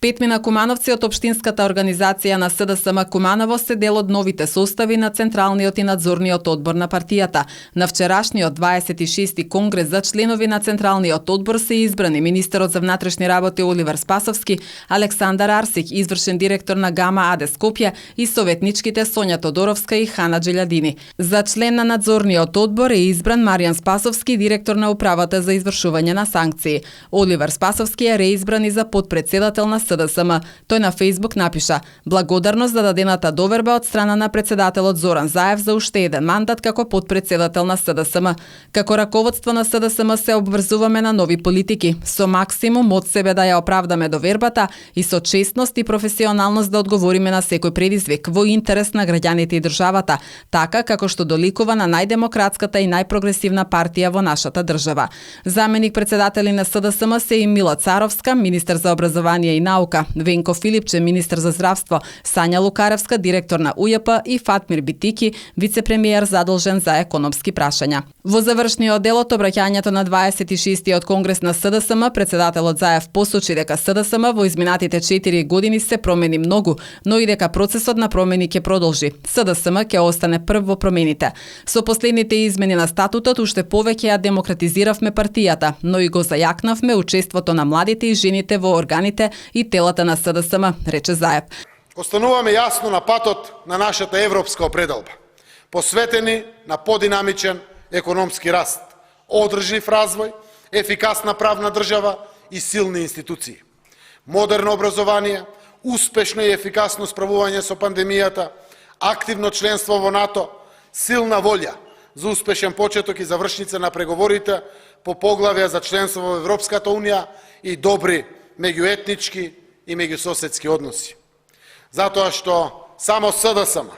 Петмина Кумановци од општинската организација на СДСМ Куманово се дел од новите состави на Централниот и надзорниот одбор на партијата. На вчерашниот 26-ти конгрес за членови на Централниот одбор се избрани министерот за внатрешни работи Оливер Спасовски, Александар Арсик, извршен директор на Гама АД Скопје и советничките Сонја Тодоровска и Хана Джелјадини. За член на надзорниот одбор е избран Маријан Спасовски, директор на управата за извршување на санкции. Оливер Спасовски е реизбран и за потпредседател на СДСМ. Тој на Фејсбук напиша: "Благодарност за дадената доверба од страна на председателот Зоран Заев за уште еден мандат како потпредседател на СДСМ. Како раководство на СДСМ се обврзуваме на нови политики, со максимум од себе да ја оправдаме довербата и со честност и професионалност да одговориме на секој предизвик во интерес на граѓаните и државата, така како што доликува на најдемократската и најпрогресивна партија во нашата држава." Заменик председатели на СДСМ се и Мила Царовска, министер за образование и наука, Венко Филипче, министер за здравство, Сања Лукаревска, директор на УЈП и Фатмир Битики, вице-премиер задолжен за економски прашања. Во завршниот дел од обраќањето на 26-тиот конгрес на СДСМ, председателот Заев посочи дека СДСМ во изминатите 4 години се промени многу, но и дека процесот на промени ќе продолжи. СДСМ ќе остане прв во промените. Со последните измени на статутот уште повеќе ја демократизиравме партијата, но и го зајакнавме учеството на младите и жените во органите и телата на СДСМ, рече Заев. Остануваме јасно на патот на нашата европска определба, посветени на подинамичен економски раст, одржлив развој, ефикасна правна држава и силни институции, модерно образование, успешно и ефикасно справување со пандемијата, активно членство во НАТО, силна волја за успешен почеток и завршница на преговорите по поглавја за членство во Европската унија и добри меѓуетнички и меѓусоседски односи. Затоа што само СДСМ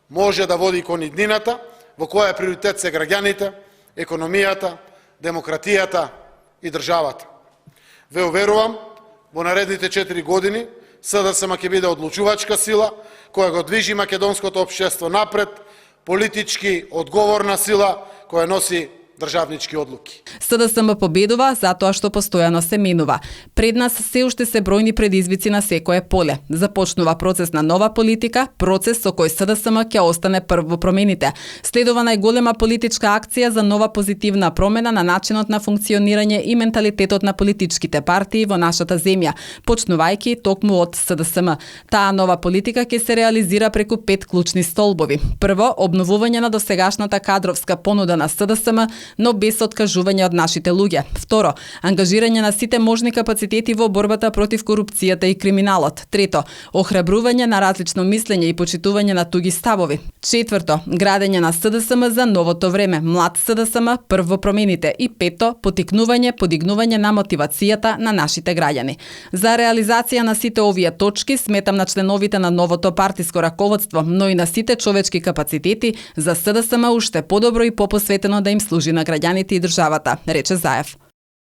може да води кон иднината, во која приоритет се граѓаните, економијата, демократијата и државата. Ве уверувам, во наредните 4 години СДСМ ќе биде одлучувачка сила која го движи македонското општество напред, политички одговорна сила која носи државнички одлуки. СДСМ победува затоа што постојано се менува. Пред нас се уште се бројни предизвици на секое поле. Започнува процес на нова политика, процес со кој СДСМ ќе остане прв во промените. Следува најголема политичка акција за нова позитивна промена на начинот на функционирање и менталитетот на политичките партии во нашата земја, почнувајќи токму од СДСМ. Таа нова политика ќе се реализира преку 5 клучни столбови. Прво, обновување на досегашната кадровска понуда на СДСМ, но без откажување од нашите луѓе. Второ, ангажирање на сите можни капацитети во борбата против корупцијата и криминалот. Трето, охрабрување на различно мислење и почитување на туги ставови. Четврто, градење на СДСМ за новото време, млад СДСМ прв во промените. И пето, потикнување, подигнување на мотивацијата на нашите граѓани. За реализација на сите овие точки сметам на членовите на новото партиско раководство, но и на сите човечки капацитети за СДСМ уште подобро и попосветено да им служи на граѓаните и државата, рече Заев.